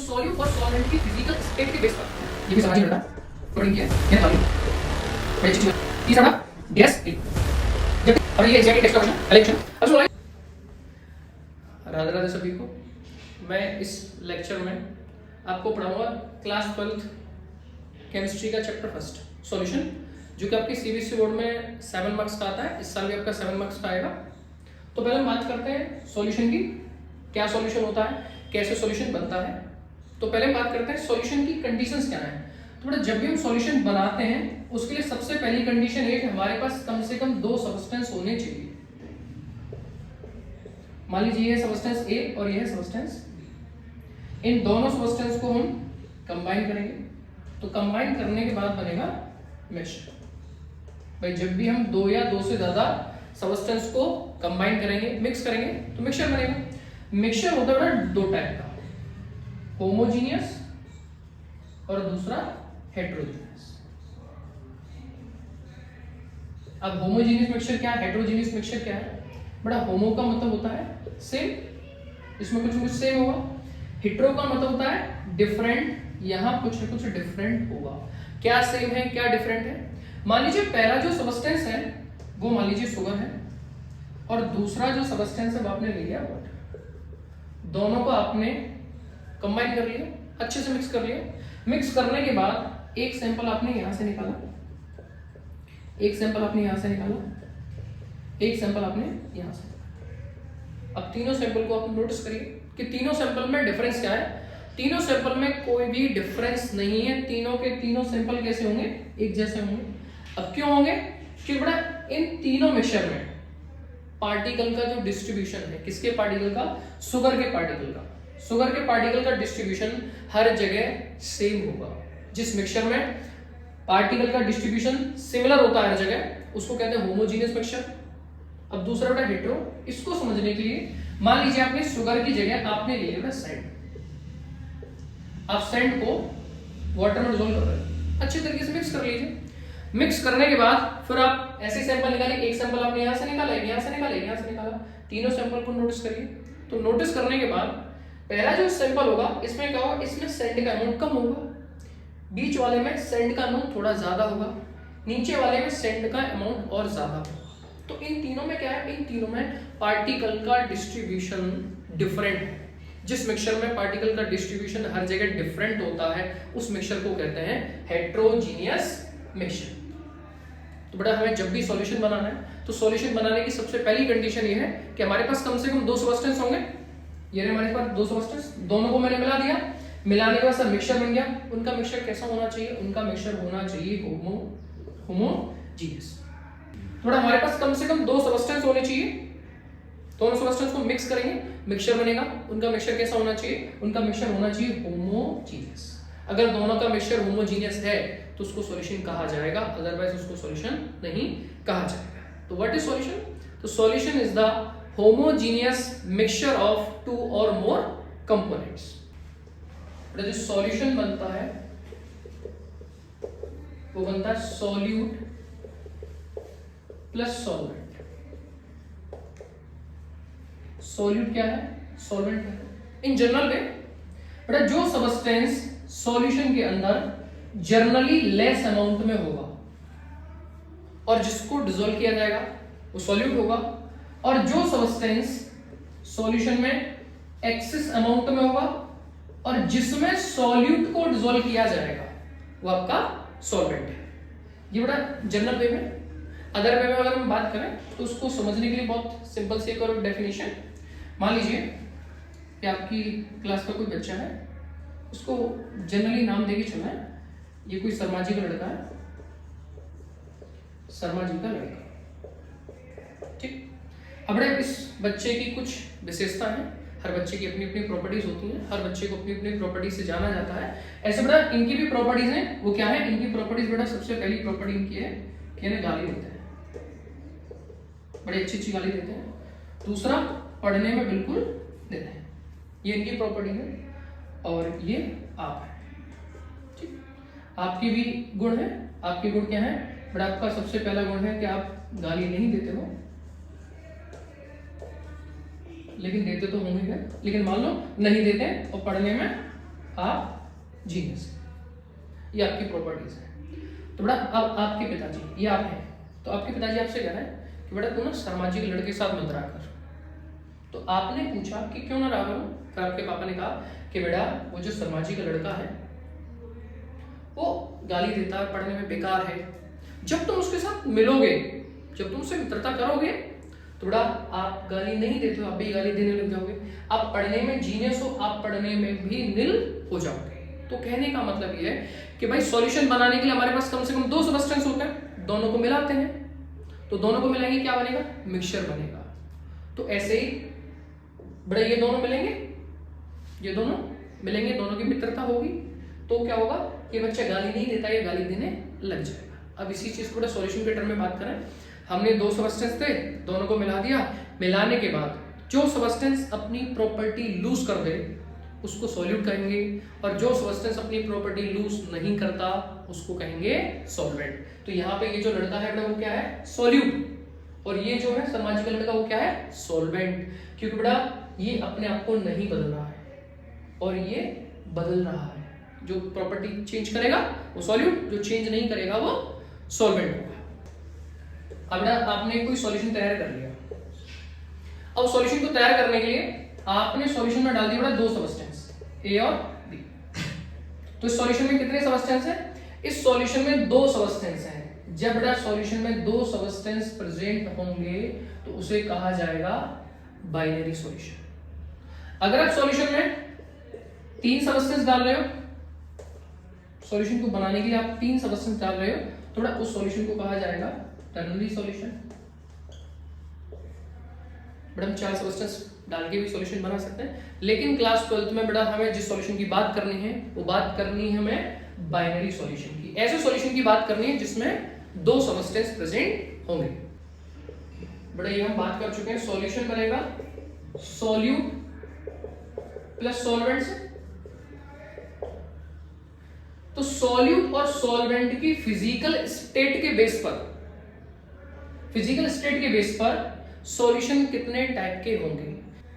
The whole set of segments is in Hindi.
सॉल्यूट और सॉल्वेंट की फिजिकल स्टेट के बेस पर ये भी समझिए बेटा कोडिंग किया है ये वाली तीसरा गैस और ये एग्जैक्टली टेक्स्ट क्वेश्चन इलेक्शन। अब सुनो राधे राधे सभी को। मैं इस लेक्चर में आपको पढ़ाऊंगा क्लास 12th केमिस्ट्री का चैप्टर फर्स्ट सॉल्यूशन, जो कि आपके सीबीएसई बोर्ड में 7 मार्क्स का आता है। इस साल भी आपका 7 मार्क्स का आएगा। तो पहले हम बात करते हैं सॉल्यूशन की, क्या सॉल्यूशन होता है, कैसे सॉल्यूशन बनता है। तो पहले बात करते हैं सॉल्यूशन की कंडीशंस क्या है। तो बेटा जब भी हम सॉल्यूशन बनाते हैं उसके लिए सबसे पहली कंडीशन ये कि हमारे पास कम से कम 2 सब्सटेंस होने चाहिए। मान लीजिए ये सब्सटेंस ए और ये है सब्सटेंस, इन दोनों सब्सटेंस को हम कंबाइन करेंगे तो कंबाइन करने के बाद बनेगा मिक्सचर। भाई जब भी हम 2 या 2 से ज्यादा सब्सटेंस को कंबाइन करेंगे, मिक्स करेंगे तो मिक्सचर बनेगा। मिक्सचर होता है 2 टाइप का, होमोजीनियस और दूसरा हेटेरोजीनियस। अब होमोजीनियस मिक्सचर क्या है, हेटेरोजीनियस मिक्सचर क्या है? बड़ा होमो का मतलब होता है सेम, इसमें कुछ कुछ सेम होगा। हेटेरो का मतलब होता है डिफरेंट, यहां कुछ न कुछ डिफरेंट होगा। क्या सेम है क्या डिफरेंट है? मान लीजिए पहला जो सब्सटेंस है वो मान लीजिए शुगर है और दूसरा जो सब्सटेंस है वो आपने ले लिया वाटर। दोनों को आपने कंबाइन कर लिया, अच्छे से मिक्स कर लिया। मिक्स करने के बाद एक सैंपल आपने यहां से निकाला, एक सैंपल आपने यहां से निकाला, एक सैंपल आपने यहां से। अब तीनों सैंपल को आप नोटिस करिए कि तीनों सैंपल में डिफरेंस क्या है। तीनों सैंपल में कोई भी डिफरेंस नहीं है। तीनों के तीनों सैंपल कैसे होंगे? एक जैसे होंगे। अब क्यों होंगे? क्योंकि बड़ा इन तीनों मिक्सचर में पार्टिकल का जो डिस्ट्रीब्यूशन है, किसके पार्टिकल का? शुगर के पार्टिकल का। शुगर के पार्टिकल का डिस्ट्रीब्यूशन हर जगह सेम होगा। जिस मिक्सचर में पार्टिकल का डिस्ट्रीब्यूशन सिमिलर होता है हर जगह, उसको कहते हैं होमोजीनियस मिक्सचर। अब दूसरा बेटा हेटेरो। इसको समझने के लिए मान लीजिए आपने शुगर की जगह आपने ले लिया सैंड। आप सैंड को वाटर में डिसॉल्व कर रहे हैं, अच्छे तरीके से मिक्स कर लीजिए। मिक्स करने के बाद फिर आप ऐसे सैंपल निकालें, एक सैंपल आपने यहां से निकाला, यहां से निकाला, यहां से निकाला, तीनों सैंपल को नोटिस करिए। तो नोटिस करने के बाद पहला जो सैंपल होगा इसमें क्या होगा? इसमें सैंड का अमाउंट कम होगा, बीच वाले में सैंड का अमाउंट थोड़ा ज्यादा होगा, नीचे वाले में सैंड का अमाउंट और ज्यादा होगा। तो इन तीनों में क्या है? इन तीनों में पार्टिकल का डिस्ट्रीब्यूशन डिफरेंट है। जिस मिक्सचर में पार्टिकल का डिस्ट्रीब्यूशन हर जगह डिफरेंट होता है उस मिक्सचर को कहते हैं हेटेरोजीनियस मिक्सचर। तो बेटा हमें जब भी सॉल्यूशन बनाना है तो सॉल्यूशन बनाने की सबसे पहली कंडीशन ये है कि हमारे पास कम से कम 2 सब्सटेंस होंगे। ये हमारे पास 2 सब्सटेंस, दोनों को मैंने मिला दिया। मिलाने के बाद सब मिक्सचर बन गया। उनका मिक्सचर कैसा होना चाहिए? उनका मिक्सचर होना चाहिए होमोजीनियस। थोड़ा हमारे पास कम से कम 2 सब्सटेंस होने चाहिए। दोनों सब्सटेंस को मिक्स करेंगे, मिक्सचर बनेगा। उनका मिक्सचर कैसा होना चाहिए? उनका मिक्सचर होना चाहिए होमोजीनियस। अगर दोनों का मिक्सचर होमोजीनियस है तो उसको सॉल्यूशन कहा जाएगा, अदरवाइज उसको सॉल्यूशन नहीं कहा जाएगा। तो व्हाट इज सॉल्यूशन? तो solution is the homogeneous mixture of 2 और मोर कंपोनेंट्स। जो सॉल्यूशन बनता है वो बनता है सॉल्यूट प्लस सॉल्वेंट। सॉल्यूट क्या है, सॉल्वेंट क्या है? इन जनरल वे बेटा जो सब्सटेंस सॉल्यूशन के अंदर जनरली लेस अमाउंट में होगा और जिसको डिसॉल्व किया जाएगा वो सॉल्यूट होगा, और जो सब्सटेंस सॉल्यूशन में एक्सेस अमाउंट में होगा और जिसमें सॉल्यूट को डिसॉल्व किया जाएगा वो आपका सॉल्वेंट है। ये बेटा जनरल वे में। अदर वे में अगर हम बात करें तो उसको समझने के लिए बहुत सिंपल सी एक और डेफिनेशन। मान लीजिए कि आपकी क्लास का कोई बच्चा है, उसको जनरली नाम देके चलना है। ये कोई शर्मा जी का लड़का है, शर्मा जी का लड़का, ठीक। अब इस बच्चे की कुछ विशेषता है। हर बच्चे की अपनी अपनी प्रॉपर्टीज होती हैं, हर बच्चे को अपनी अपनी प्रॉपर्टीज से जाना जाता है। ऐसे बेटा इनकी भी प्रॉपर्टीज हैं। वो क्या है इनकी प्रॉपर्टीज? बेटा सबसे पहली प्रॉपर्टी इनकी है कि इन्हें गाली देते हैं, बड़ी अच्छी अच्छी गाली देते हैं। दूसरा, पढ़ने में बिल्कुल देते हैं। ये इनकी प्रॉपर्टी है। और ये आप है, ठीक। आपकी भी गुण है। आपके गुण क्या है? बड़ा आपका सबसे पहला गुण है कि आप गाली नहीं देते हो, लेकिन देते तो होंगे, लेकिन मान लो नहीं देते और पढ़ने में आप जीनियस, ये आपकी प्रॉपर्टीज है। तो बेटा अब आपके पिताजी, ये आप हैं, तो आपके पिताजी आपसे कह रहे हैं कि बेटा तू ना सामाजिक लड़के के साथ मत रहा कर। तो आपने पूछा कि क्यों ना रहा करूं? फिर आपके पापा ने कहा कि बेटा वो जो सामाजिक लड़का है वो गाली देता है, पढ़ने में बेकार है, जब तुम उसके साथ मिलोगे, जब तुम उससे मित्रता करोगे तो बेटा आप गाली नहीं देते हो, आप भी गाली देने लग जाओगे, आप पढ़ने में जीनियस हो, आप पढ़ने में भी निल हो जाओगे। तो कहने का मतलब ये है कि भाई सॉल्यूशन बनाने के लिए हमारे पास कम से कम 2 सब्सटेंस होते हैं, दोनों को मिलाते हैं, तो दोनों को मिलाएंगे क्या बनेगा? मिक्सचर बनेगा। तो ऐसे ही बड़ा ये दोनों मिलेंगे, ये दोनों मिलेंगे, दोनों की मित्रता होगी, तो क्या होगा कि बच्चा गाली नहीं देता, ये गाली देने लग जाएगा। अब इसी चीज को बड़ा सॉल्यूशन के टर्म में बात करें, हमने 2 सब्सटेंस थे, दोनों को मिला दिया, मिलाने के बाद जो सब्सटेंस अपनी प्रॉपर्टी लूज कर दे उसको सॉल्यूट कहेंगे, और जो सब्सटेंस अपनी प्रॉपर्टी लूज नहीं करता उसको कहेंगे सॉल्वेंट। तो यहाँ पे ये जो लड़का है बेटा वो क्या है? सॉल्यूट, और ये जो है सामाजिक लड़का वो क्या है? सॉल्वेंट, क्योंकि बेटा ये अपने आप को नहीं बदल रहा है और ये बदल रहा है। जो प्रॉपर्टी चेंज करेगा वो सॉल्यूट, जो चेंज नहीं करेगा वो सॉल्वेंट होगा। अब बेटा आपने कोई सॉल्यूशन तैयार कर लिया, अब सॉल्यूशन को तैयार करने के लिए आपने सॉल्यूशन में डाल दिया बेटा 2 सब्सटेंस ए और बी। तो इस सॉल्यूशन में कितने सब्सटेंस हैं? इस सॉल्यूशन में 2 सब्सटेंस हैं। जब बेटा सॉल्यूशन में 2 सब्सटेंस प्रेजेंट होंगे तो उसे कहा जाएगा बाइनरी सॉल्यूशन। अगर आप सॉल्यूशन में 3 सब्सटेंस डाल रहे हो, सॉल्यूशन को बनाने के लिए आप 3 सब्सटेंस डाल रहे हो, तो बेटा उस सॉल्यूशन को कहा जाएगा टर्नरी सॉल्यूशन। बेटा हम 4 सब्सटेंस डाल के भी सॉल्यूशन बना सकते हैं, लेकिन क्लास 12th में बेटा हमें जिस सॉल्यूशन की बात करनी है वो बात करनी है हमें बाइनरी सॉल्यूशन की। ऐसे सॉल्यूशन की बात करनी है जिसमें 2 सब्सटेंस प्रेजेंट होंगे। बेटा ये हम बात कर चुके हैं, सॉल्यूशन बनेगा सॉल्यूट प्लस सॉल्वेंट से। तो सॉल्यूट और सॉल्वेंट की फिजिकल स्टेट के बेस पर, फिजिकल स्टेट के बेस पर सॉल्यूशन कितने टाइप के होंगे?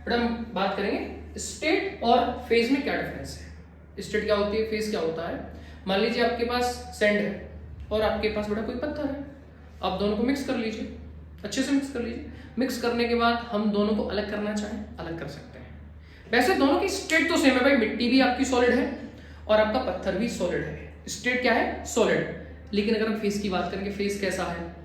बेटा हम बात करेंगे स्टेट और फेज में क्या डिफरेंस है। स्टेट क्या होती है, फेज क्या होता है? मान लीजिए आपके पास सैंड है और आपके पास बेटा कोई पत्थर है, आप दोनों को मिक्स कर लीजिए, अच्छे से मिक्स कर लीजिए। मिक्स करने के बाद हम दोनों को अलग करना चाहें अलग कर सकते हैं। वैसे दोनों की स्टेट तो सेम है भाई, मिट्टी भी आपकी सॉलिड है और आपका पत्थर भी सॉलिड है, स्टेट क्या है? सॉलिड। लेकिन अगर हम फेस की बात करेंगे, फेस कैसा है?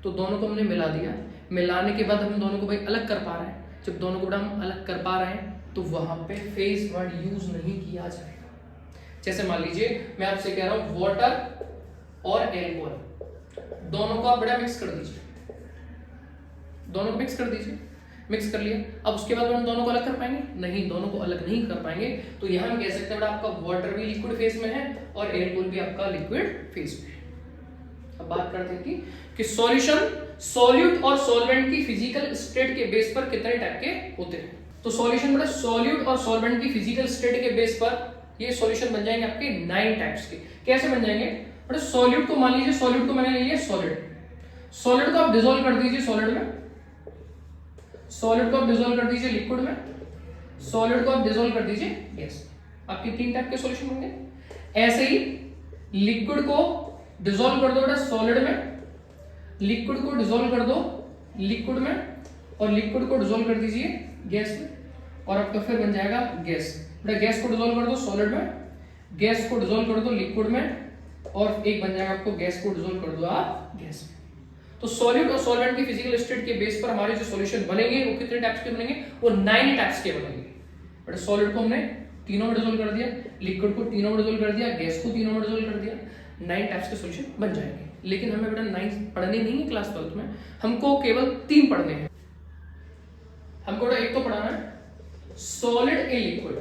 तो दोनों को हमने मिला दिया, मिलाने के बाद हम दोनों को भाई अलग कर पा रहे हैं। जब दोनों को हम अलग कर पा रहे हैं तो वहां पे फेज वर्ड यूज नहीं किया जाएगा। जैसे मान लीजिए मैं आपसे कह रहा हूं वाटर और एल्कोहल, दोनों को आप बड़ा मिक्स कर दीजिए, दोनों को मिक्स कर दीजिए, मिक्स कर लिया। अब उसके बाद हम दोनों को अलग कर पाएंगे? नहीं, दोनों को अलग नहीं कर पाएंगे। तो यहां हम कह सकते हैं बेटा आपका वाटर भी लिक्विड फेज में है और एल्कोहल भी आपका लिक्विड फेज में है। अब बात करते हैं कि सॉल्यूशन, सॉल्यूट और सॉल्वेंट की फिजिकल स्टेट के बेस पर कितने टाइप के होते हैं। तो सॉल्यूशन बेटा सॉल्यूट और सॉल्वेंट की फिजिकल स्टेट के बेस पर ये सॉल्यूशन बन जाएंगे आपके 9 टाइप्स के। कैसे बन जाएंगे बेटा? सॉल्यूट को मान लीजिए, सॉल्यूट को मैंने ले लिया सॉलिड, सॉलिड को आप डिसॉल्व कर दीजिए सॉलिड में, सॉलिड को आप डिसॉल्व कर दीजिए लिक्विड में, सॉलिड को आप डिसॉल्व कर दीजिए गैस। आपके 3 टाइप के सॉल्यूशन होंगे। ऐसे ही लिक्विड को डिसॉल्व कर दो बेटा सॉलिड में, लिक्विड को डिसॉल्व कर दो लिक्विड में, और लिक्विड को डिसॉल्व कर दीजिए गैस में, और आपका फिर बन जाएगा गैस। बेटा गैस को डिसॉल्व कर दो सॉलिड में, गैस को डिसॉल्व कर दो लिक्विड में, और एक बन जाएगा आपको गैस को डिसॉल्व कर दो आप गैस में। तो सॉल्यूट और सॉल्वेंट की फिजिकल स्टेट के बेस पर हमारे जो सॉल्यूशन बनेंगे वो कितने टाइप्स के बनेंगे? वो 9 टाइप्स के बनेंगे। बेटा सॉलिड को हमने तीनों में डिसॉल्व कर दिया, लिक्विड को तीनों में डिसॉल्व कर दिया, गैस को तीनों में डिसॉल्व कर दिया, 9 टाइप्स के सॉल्यूशन बन जाएंगे। लेकिन हमें बेटा 9 पढ़ने नहीं है क्लास 12th में, हमको केवल 3 पढ़ने हैं। हमको बेटा एक तो पढ़ाना है सॉलिड इन लिक्विड।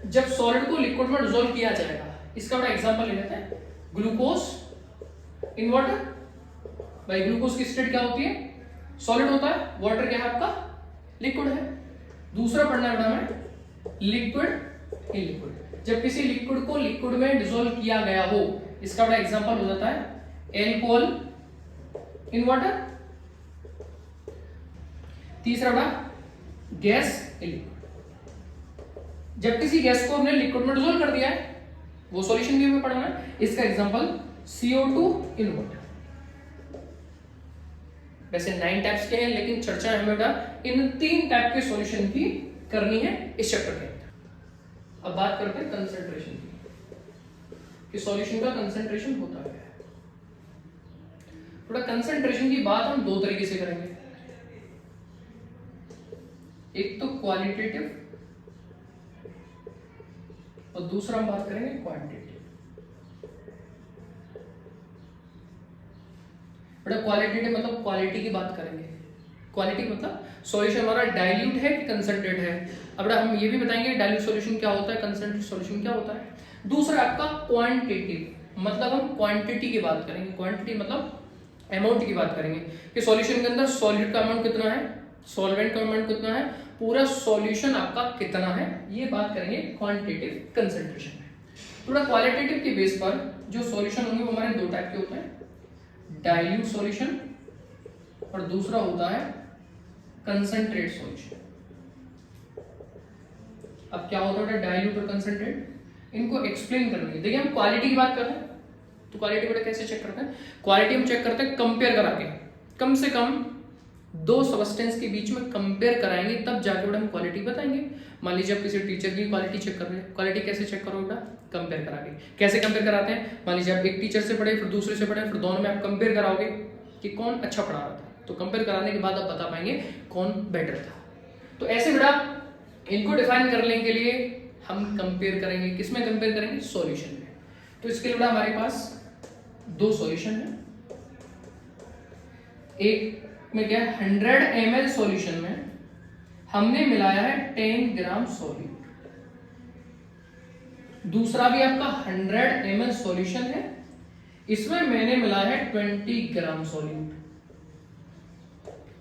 जब सॉलिड को लिक्विड में डिसॉल्व किया जाएगा, इसका बड़ा एग्जांपल ले लेते हैं, ग्लूकोज इन वाटर। भाई ग्लूकोज की स्टेट क्या होती है? सॉलिड होता है, वाटर क्या है आपका? लिक्विड है। दूसरा पढ़ना है बेटा हमें लिक्विड इन लिक्विड। जब किसी लिक्विड को लिक्विड में डिसॉल्व किया गया हो, इसका बड़ा एग्जांपल हो जाता है एल्कोहल इन वाटर। तीसरा बड़ा गैस इन लिक्विड। जब किसी गैस को हमने लिक्विड में डिसॉल्व कर दिया है, वो सॉल्यूशन भी हमें पढ़ना है। इसका एग्जांपल CO2 इन वाटर। वैसे 9 टाइप्स के हैं, लेकिन चर्चा हमें बेटा इन 3 टाइप के सॉल्यूशन की करनी है इस चैप्टर के अंदर। अब बात करते हैं कंसंट्रेशन की, कि सॉल्यूशन का कंसंट्रेशन होता है। थोड़ा कंसंट्रेशन की बात हम 2 तरीके से करेंगे, एक तो क्वालिटेटिव और दूसरा हम बात करेंगे क्वांटिटेटिव। बेटा क्वालिटेटिव मतलब क्वालिटी की बात करेंगे। क्वालिटी मतलब सॉल्यूशन हमारा डाइल्यूट है कि कंसंट्रेट है। अब बेटा हम ये भी बताएंगे डाइल्यूट सॉल्यूशन क्या होता है, कंसंट्रेट सॉल्यूशन क्या होता है। दूसरा आपका क्वांटिटेटिव मतलब हम क्वांटिटी की बात करेंगे। क्वांटिटी मतलब अमाउंट की बात करेंगे कि सॉल्यूशन के अंदर सॉल्यूट का अमाउंट कितना है, सॉल्वेंट का अमाउंट कितना है, पूरा सॉल्यूशन आपका कितना है, ये बात करेंगे क्वांटिटेटिव कंसंट्रेशन में। थोड़ा क्वालिटेटिव के बेस पर जो सॉल्यूशन होंगे वो हमारे 2 टाइप के होते हैं, डाइल्यूट सॉल्यूशन और दूसरा होता है कंसंट्रेट सॉल्यूशन। अब क्या होता है डाइल्यूट और कंसंट्रेट, इनको एक्सप्लेन करने। देखिए हम क्वालिटी की बात कर रहे हैं, तो क्वालिटी बेटा कैसे चेक करते हैं? क्वालिटी हम चेक करते हैं कंपेयर करा के, कम से कम 2 सब्सटेंस के बीच में कंपेयर कराएंगे, तब जाके बेटा हम क्वालिटी बताएंगे। मान लीजिए आप किसी टीचर की क्वालिटी चेक कर रहे हैं, क्वालिटी कैसे चेक करोगे बेटा? कंपेयर करा के। कैसे कंपेयर कराते हैं? मान लीजिए आप एक टीचर से पढ़े, फिर दूसरे से पढ़े, फिर दोनों में आप कंपेयर कराओगे कि कौन अच्छा पढ़ा रहा था, तो कंपेयर कराने के बाद आप बता पाएंगे कौन बेटर था। तो ऐसे बेटा इनको डिफाइन करने के लिए हम कंपेयर करेंगे, किसमें कंपेयर करेंगे? सॉल्यूशन में। तो इसके लिए बेटा हमारे पास 2 सॉल्यूशन है। एक में क्या है, 100 ml सॉल्यूशन में हमने मिलाया है 10 ग्राम सॉल्यूट। दूसरा भी आपका 100 ml सॉल्यूशन है, इसमें मैंने मिलाया है 20 ग्राम सॉल्यूट।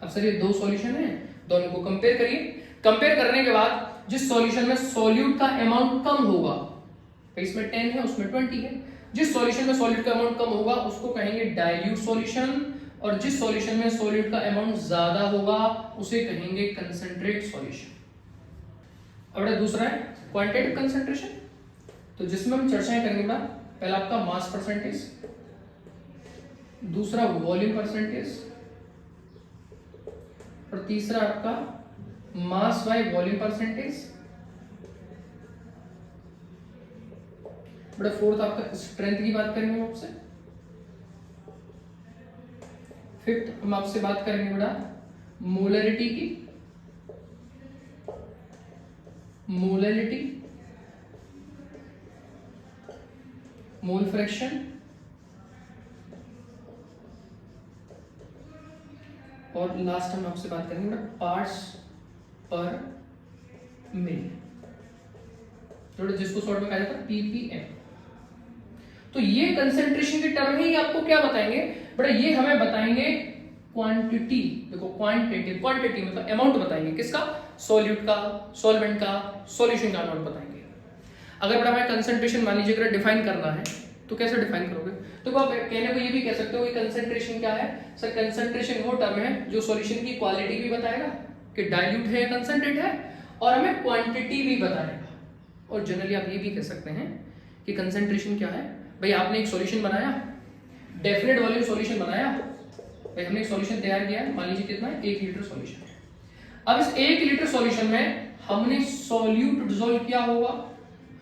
अब सर ये 2 सॉल्यूशन है, दोनों को कंपेयर करिए। कंपेयर करने के बाद जिस सॉल्यूशन में सॉल्यूट का अमाउंट कम होगा, तो इसमें 10 है उसमें 20 है, जिस सॉल्यूशन में सॉल्यूट का अमाउंट कम होगा उसको कहेंगे डाइल्यूट सॉल्यूशन, और जिस सॉल्यूशन में सॉल्यूट का अमाउंट ज्यादा होगा उसे कहेंगे कंसंट्रेट सॉल्यूशन। अब दूसरा है क्वांटिटेटिव कंसंट्रेशन, तो जिसमें हम चर्चाएं करेंगे ना, पहला आपका मास परसेंटेज, दूसरा वॉल्यूम परसेंटेज, और तीसरा आपका मास बाय वॉल्यूम परसेंटेज, बड़ा फोर्थ आपका स्ट्रेंथ की बात करेंगे आपसे, फिफ्थ हम आपसे बात करेंगे बड़ा मोलरिटी की, मोलरिटी, मोल फ्रैक्शन, और लास्ट हम आपसे बात करेंगे बड़ा पार्ट्स पर मिल, जिसको शॉर्ट में कहा जाता है ppm। तो ये कंसंट्रेशन के टर्म ही आपको क्या बताएंगे बड़ा, ये हमें बताएंगे क्वांटिटी। देखो क्वांटिटी, क्वांटिटी मतलब अमाउंट बताएंगे, किसका? सॉल्यूट का, सॉल्वेंट का, सॉल्यूशन का अमाउंट बताएंगे। अगर बड़ा हमें कंसंट्रेशन मान लीजिए अगर डिफाइन करना है तो कैसे डिफाइन करोगे? तो आप कहने को ये भी कह सकते हो कि कंसंट्रेशन क्या है सर? कंसंट्रेशन वो टर्म है जो सॉल्यूशन की क्वालिटी भी बताएगा कि डाइल्यूट है, कंसंट्रेट है, और हमें क्वांटिटी भी बताएगा। और जनरली आप ये भी कह सकते हैं कि कंसंट्रेशन क्या है भाई, आपने एक सॉल्यूशन बनाया, डेफिनेट वॉल्यूम सॉल्यूशन बनाया भाई, हमने एक सॉल्यूशन तैयार किया, मान लीजिए कितना है 1 लीटर सॉल्यूशन है। अब इस 1 लीटर सॉल्यूशन में हमने सॉल्यूट डिसॉल्व किया होगा,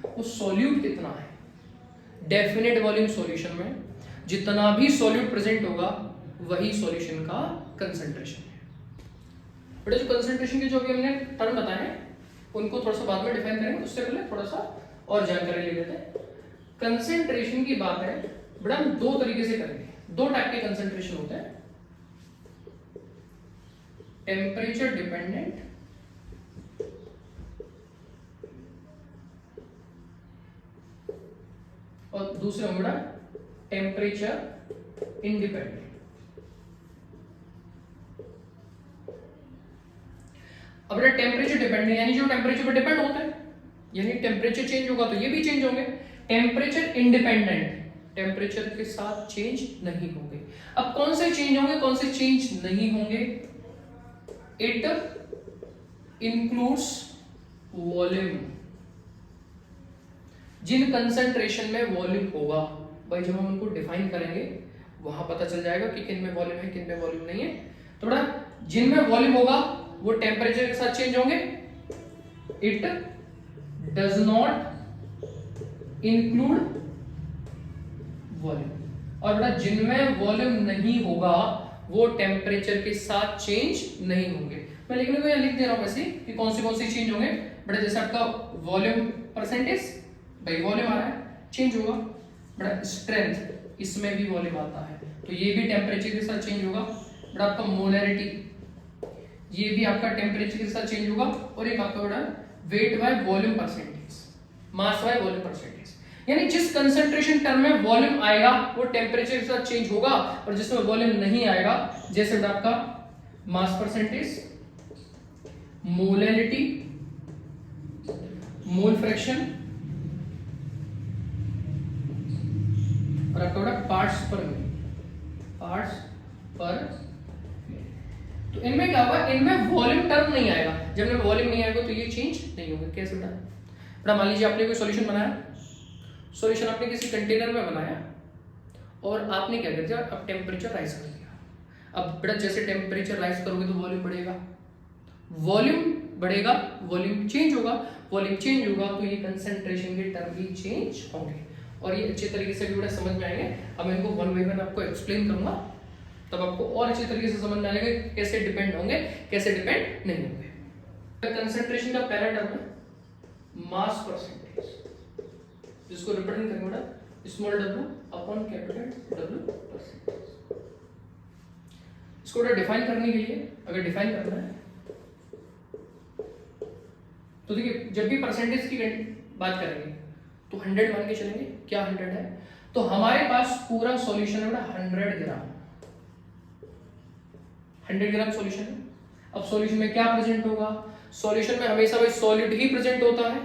वो सॉल्यूट कितना है? डेफिनेट वॉल्यूम सॉल्यूशन में जितना भी सॉल्यूट प्रेजेंट होगा वही सॉल्यूशन का कंसंट्रेशन है। बेटा जो कंसंट्रेशन के जो भी हमने टर्म बताए हैं उनको थोड़ा सा बाद में डिफाइन करेंगे, उससे पहले थोड़ा सा और जानकारी ले लेते हैं। कंसंट्रेशन की बात है बड़ा, हम 2 तरीके से करेंगे। 2 टाइप के कंसंट्रेशन होते हैं, टेम्परेचर डिपेंडेंट और दूसरा बड़ा टेम्परेचर इंडिपेंडेंट। अब टेम्परेचर डिपेंडेंट यानी जो टेम्परेचर पर डिपेंड होता है, यानी टेम्परेचर चेंज होगा तो ये भी चेंज होंगे। टेम्परेचर इंडिपेंडेंट, टेम्परेचर के साथ चेंज नहीं होंगे। अब कौन से चेंज होंगे, कौन से चेंज नहीं होंगे? इट इंक्लूड्स वॉल्यूम, जिन कंसंट्रेशन में वॉल्यूम होगा, भाई जब हम उनको डिफाइन करेंगे वहां पता चल जाएगा कि किन में वॉल्यूम है, किन में वॉल्यूम नहीं है। तो बड़ा जिनमें वॉल्यूम होगा वो टेम्परेचर के साथ चेंज होंगे। It does not include volume. और बेटा जिनमें वॉल्यूम नहीं होगा वो टेम्परेचर के साथ चेंज नहीं होंगे। मैं लिखने को यहाँ लिख दे रहा हूं वैसे कि कौन सी चेंज होंगे। बेटा जैसे आपका वॉल्यूम परसेंटेज, भाई वॉल्यूम आ रहा है चेंज होगा। बेटा स्ट्रेंथ, इसमें भी वॉल्यूम आता है तो ये भी टेम्परेचर के साथ चेंज होगा। बेटा आपका मोलैरिटी, ये भी आपका टेम्परेचर के साथ चेंज होगा। और एक आपका बेटा weight by volume percentage, mass by volume percentage. यानी जिस कंसंट्रेशन टर्म में वॉल्यूम आएगा वो टेम्परेचर के साथ चेंज होगा, और जिसमें वॉल्यूम नहीं आएगा जैसे आपका mass percentage, molarity, mole fraction और आपका बेटा पार्ट्स पर तो इनमें क्या होगा, इनमें वॉल्यूम टर्म नहीं आएगा। जब इनमें वॉल्यूम नहीं आएगा तो ये चेंज नहीं होगा। कैसे बेटा मान लीजिए आपने कोई सॉल्यूशन बनाया, सॉल्यूशन आपने किसी कंटेनर में बनाया और आपने क्या कर दिया, अब टेम्परेचर राइज कर दिया। अब बेटा जैसे टेम्परेचर राइज करोगे तो वॉल्यूम बढ़ेगा, वॉल्यूम बढ़ेगा, वॉल्यूम चेंज होगा, वॉल्यूम चेंज होगा तो ये कंसंट्रेशन के टर्म भी चेंज होंगे। और ये अच्छे तरीके से भी बेटा समझ में आएंगे। अब मैं इनको वन बाय वन आपको एक्सप्लेन करूंगा, तब आपको और अच्छे तरीके से समझ में आएगा कैसे डिपेंड होंगे, कैसे डिपेंड नहीं होंगे। कंसंट्रेशन का पहला टर्म है मास परसेंटेज, जिसको रिप्रेजेंट करेंगे बेटा small w upon capital W percentage. इसको बेटा डिफाइन करने के लिए अगर डिफाइन करना है तो देखिए जब भी परसेंटेज की बात करेंगे तो 100 मान के चलेंगे। क्या 100 है, तो हमारे पास पूरा सॉल्यूशन है बेटा 100 ग्राम, 100 ग्राम सॉल्यूशन है। अब सॉल्यूशन में क्या प्रेजेंट होगा, सॉल्यूशन में हमेशा भाई सॉलिड ही प्रेजेंट होता है,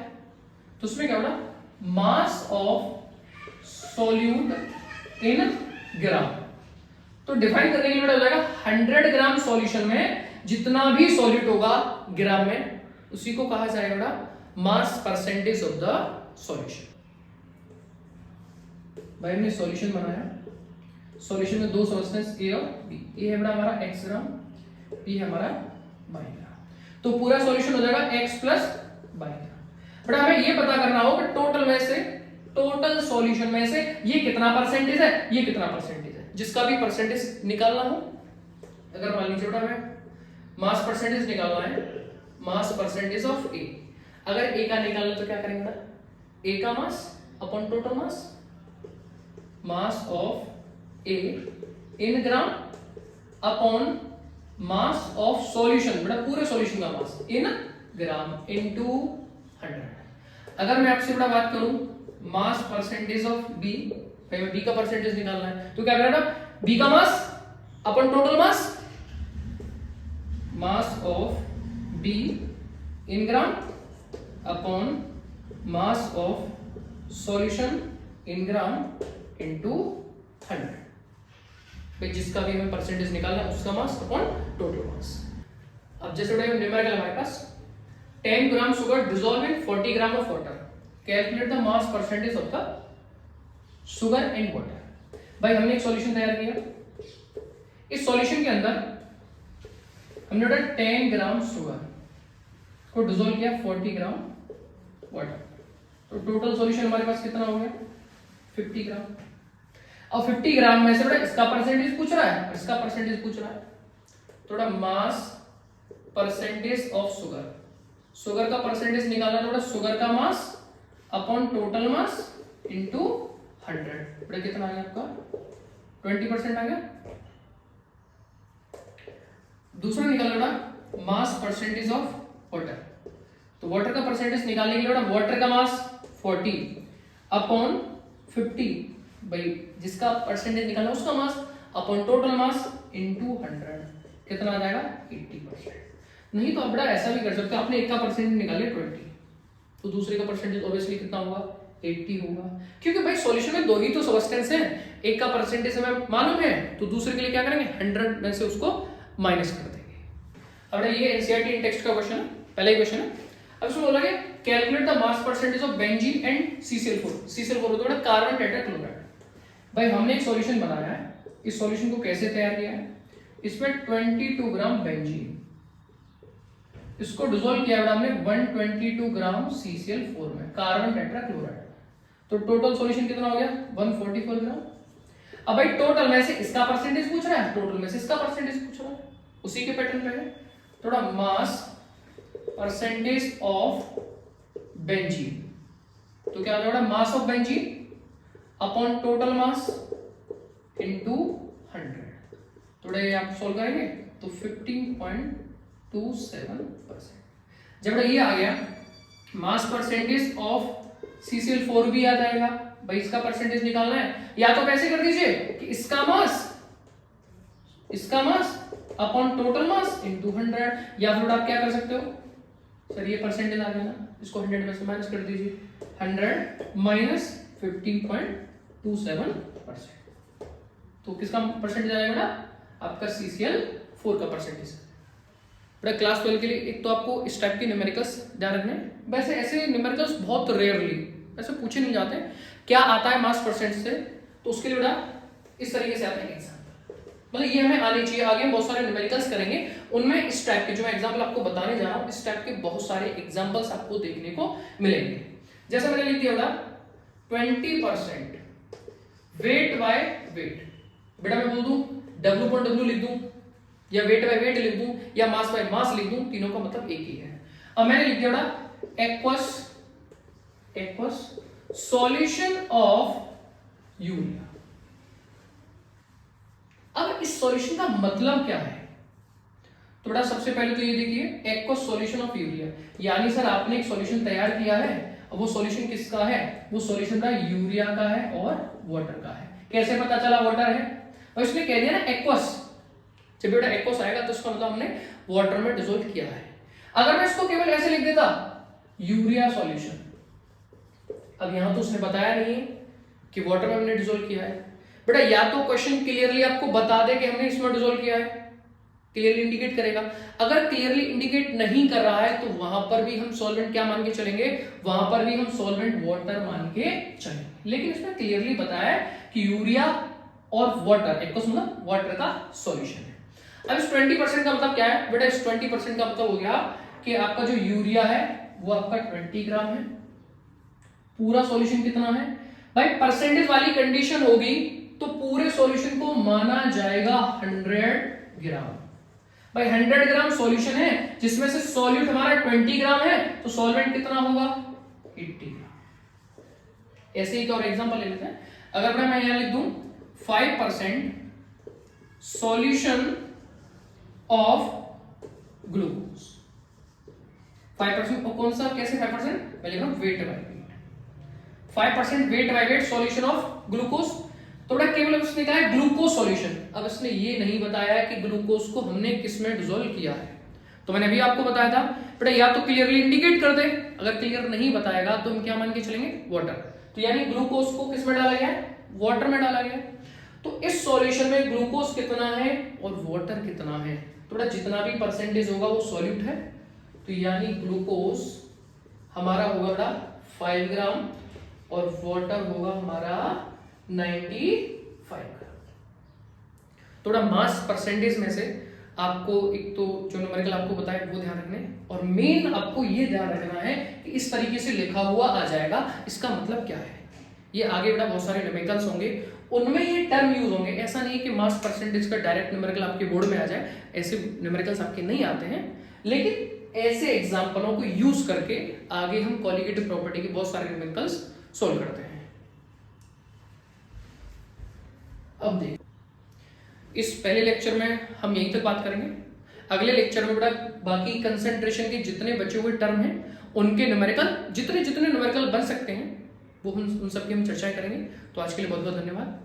तो उसमें क्या होगा, मास ऑफ सॉल्यूट इन ग्राम। तो डिफाइन करने के लिए हो जाएगा 100 ग्राम सॉल्यूशन में जितना भी सॉल्यूट होगा ग्राम में, उसी को कहा जाएगा मास परसेंटेज ऑफ द सॉल्यूशन। भाई हमने सॉल्यूशन बनाया, सॉल्यूशन में दो सब्सटेंस ए और बी, ए है बेटा हमारा x ग्राम, बी है हमारा y ग्राम। तो पूरा सॉल्यूशन हो जाएगा x प्लस y ग्राम। बेटा हमें ये पता करना हो कि टोटल में से, टोटल सॉल्यूशन में से ये कितना परसेंटेज है, ये कितना परसेंटेज है। जिसका भी परसेंटेज निकालना हो, अगर मान लीजिए बेटा हमें मास परसेंटेज निकालना है, मास परसेंटेज ऑफ ए, अगर ए का निकालना तो क्या करेंगे बेटा, ए का mass upon total mass, mass of A in gram upon mass of solution, बेटा पूरे सॉल्यूशन का मास इन ग्राम इनटू 100। अगर मैं आपसे बेटा बात करूं मास परसेंटेज ऑफ बी, भाई बी का परसेंटेज निकालना है तो क्या करें बेटा, बी का mass upon total mass, mass of be in gram upon mass of solution in gram into 100। भाई जिसका भी हमें परसेंटेज निकालना है उसका मास अपॉन टोटल मास। अब जैसे बेटा न्यूमेरिकल हमारे पास 10 gram sugar dissolve in 40 gram of water, calculate the mass percentage of the sugar and water. भाई हमने एक सॉल्यूशन तैयार किया, इस सॉल्यूशन के अंदर हमने बेटा 10 ग्राम सुगर को डिसॉल्व किया 40 ग्राम वाटर, तो टोटल सॉल्यूशन हमारे पास कितना हो गया 50 ग्राम। और 50 ग्राम में से बेटा इसका परसेंटेज पूछ रहा है, इसका परसेंटेज पूछ रहा है, थोड़ा मास परसेंटेज ऑफ सुगर, सुगर का परसेंटेज निकालना है, थोड़ा सुगर का mass upon total mass into 100। बेटा कितना आ गया आपका 20% आ गया। दूसरा निकालना बेटा मास परसेंटेज ऑफ वाटर, तो वाटर का परसेंटेज निकालने के लिए बेटा वाटर का मास 40 अपॉन 50, भाई जिसका परसेंटेज निकालना उसका mass upon total mass into 100, कितना आ जाएगा 80%। नहीं तो आप बेटा ऐसा भी कर सकते हो, आपने एक का परसेंटेज निकाले 20 तो दूसरे का परसेंटेज ऑब्वियसली कितना होगा 80 होगा, क्योंकि भाई सॉल्यूशन में दो ही तो सब्सटेंस हैं, एक का परसेंटेज हमें मालूम है तो दूसरे के लिए क्या करेंगे 100 में से उसको माइनस कर देंगे। अब ये एनसीईआरटी टेक्स्ट का क्वेश्चन है, पहला ही क्वेश्चन है। अब इसमें बोला कि calculate the mass percentage of benzene and CCl4। CCl4 होता है कार्बन टेट्राक्लोराइड। भाई हमने एक सॉल्यूशन बनाया है, इस सॉल्यूशन को कैसे तैयार किया है, इसमें 22 ग्राम बेंजीन, इसको डिसॉल्व किया हमने 122 ग्राम CCl4 में, कार्बन टेट्राक्लोराइड। तो टोटल सॉल्यूशन कितना हो गया 144 ग्राम। अब भाई टोटल में से इसका परसेंटेज पूछ रहा है, टोटल में से इसका परसेंटेज पूछ रहा है, उसी के पैटर्न पे है। थोड़ा मास परसेंटेज ऑफ बेंजीन, तो क्या हो जाएगा mass of benzene upon total mass into 100। थोड़े आप सोल्व करेंगे तो 15.27%। जब ये आ गया मास परसेंटेज ऑफ CCl4 भी आ जाएगा। भाई इसका परसेंटेज निकालना है, या तो कैसे कर दीजिए कि इसका mass upon total mass into 100, या फिर आप क्या कर सकते हो सर, ये परसेंटेज आ गया ना, इसको 100 में से माइनस कर दीजिए, 100 माइनस 15.27%। तो किसका परसेंटेज आएगा बेटा, आपका CCl4 का परसेंटेज। बेटा क्लास 12 के लिए एक तो आपको इस टाइप के न्यूमेरिकल्स ध्यान रखने। वैसे ऐसे न्यूमेरिकल्स बहुत रेयरली ऐसे पूछे नहीं जाते, क्या आता है मास परसेंट से, तो उसके लिए बेटा इस तरीके से आता है एग्जाम्पल, मतलब ये हमें आनी चाहिए। आगे बहुत सारे न्यूमेरिकल्स करेंगे, उनमें इस टाइप के जो मैं एग्जाम्पल आपको बताने जा रहा हूँ, इस टाइप के बहुत सारे एग्जाम्पल्स आपको देखने को मिलेंगे। जैसे मैंने लिख दिया बेटा 20% वेट बाय वेट, बेटा मैं बोल दूं W/W लिख दूं, या वेट बाय वेट लिख दूं, या मास बाय मास लिख दूं, तीनों का मतलब एक ही है। अब मैंने लिख दिया बेटा एक्वस सॉल्यूशन ऑफ यूरिया। अब इस सॉल्यूशन का मतलब क्या है, तो बेटा सबसे पहले तो ये देखिए एक्वस सॉल्यूशन ऑफ यूरिया, यानी सर आपने एक सॉल्यूशन तैयार किया है, अब वो सॉल्यूशन किसका है, वो सॉल्यूशन का यूरिया का है और वाटर का है। कैसे पता चला वाटर है, और इसने कह दिया ना एक्वस, जब बेटा एक्वस आएगा तो इसका मतलब हमने वाटर में डिसॉल्व किया है। अगर मैं इसको केवल ऐसे लिख देता यूरिया सॉल्यूशन, अब यहां तो उसने बताया नहीं है कि वाटर में हमने डिसॉल्व किया है। बेटा या तो क्वेश्चन क्लियरली आपको बता दे कि हमने इसमें डिसॉल्व किया है, क्लियरली इंडिकेट करेगा। अगर क्लियरली इंडिकेट नहीं कर रहा है तो वहां पर भी हम सॉल्वेंट क्या मान के चलेंगे, वहां पर भी हम सॉल्वेंट वाटर मान के चलेंगे। लेकिन इसमें क्लियरली बताया कि यूरिया और वाटर, एक मतलब वाटर का सॉल्यूशन है। अब इस 20% का मतलब क्या है बेटा, इस 20% का मतलब हो गया कि आपका जो यूरिया है वो आपका 20 ग्राम है। पूरा सॉल्यूशन कितना है भाई, परसेंटेज वाली कंडीशन होगी तो पूरे सॉल्यूशन को माना जाएगा 100 ग्राम। भाई 100 ग्राम सॉल्यूशन है जिसमें से सॉल्यूट हमारा 20 ग्राम है, तो सॉल्वेंट कितना होगा 80 ग्राम। ऐसे ही और एग्जांपल ले लेते हैं। अगर मैं यहां लिख दूं 5% सॉल्यूशन ऑफ ग्लूकोज, 5% और कौन सा, कैसे 5%, मैं लिख रहा हूं weight by weight, 5% weight by weight solution of glucose. तो बेटा केवल उसने कहा है ग्लूकोज सॉल्यूशन, अब इसने ये नहीं बताया है कि ग्लूकोज को हमने किस में डिसॉल्व किया है। तो मैंने अभी आपको बताया था बेटा या तो क्लियरली इंडिकेट कर दे, अगर क्लियर नहीं बताएगा तो हम क्या मान के चलेंगे वाटर। तो यानी ग्लूकोज को किस में डाला गया है, वाटर में डाला गया। तो इस सॉल्यूशन में ग्लूकोज कितना है और वाटर कितना है, तो बेटा जितना भी परसेंटेज होगा वो सॉल्यूट है, तो यानी ग्लूकोज हमारा होगा बेटा 5 ग्राम और वाटर होगा हमारा 95 ग्राम। थोड़ा मास परसेंटेज में से आपको एक तो जो न्यूमेरिकल आपको बताया वो ध्यान रखने, और मेन आपको ये ध्यान रखना है कि इस तरीके से लिखा हुआ आ जाएगा, इसका मतलब क्या है। ये आगे बेटा बहुत सारे न्यूमेरिकल्स होंगे, उनमें ये टर्म यूज होंगे। ऐसा नहीं कि मास परसेंटेज का डायरेक्ट न्यूमेरिकल आपके बोर्ड में आ जाए, ऐसे न्यूमेरिकल्स आपके नहीं आते हैं, लेकिन ऐसे एग्जांपलों को यूज करके आगे हम कॉलिगेटिव प्रॉपर्टी के बहुत सारे न्यूमेरिकल्स सोल्व करते हैं। अब देख, इस पहले लेक्चर में हम यहीं तक बात करेंगे। अगले लेक्चर में बेटा बाकी कंसंट्रेशन के जितने बचे हुए टर्म हैं उनके न्यूमेरिकल जितने न्यूमेरिकल बन सकते हैं वो हम उन सब की हम चर्चाएं करेंगे। तो आज के लिए बहुत बहुत धन्यवाद।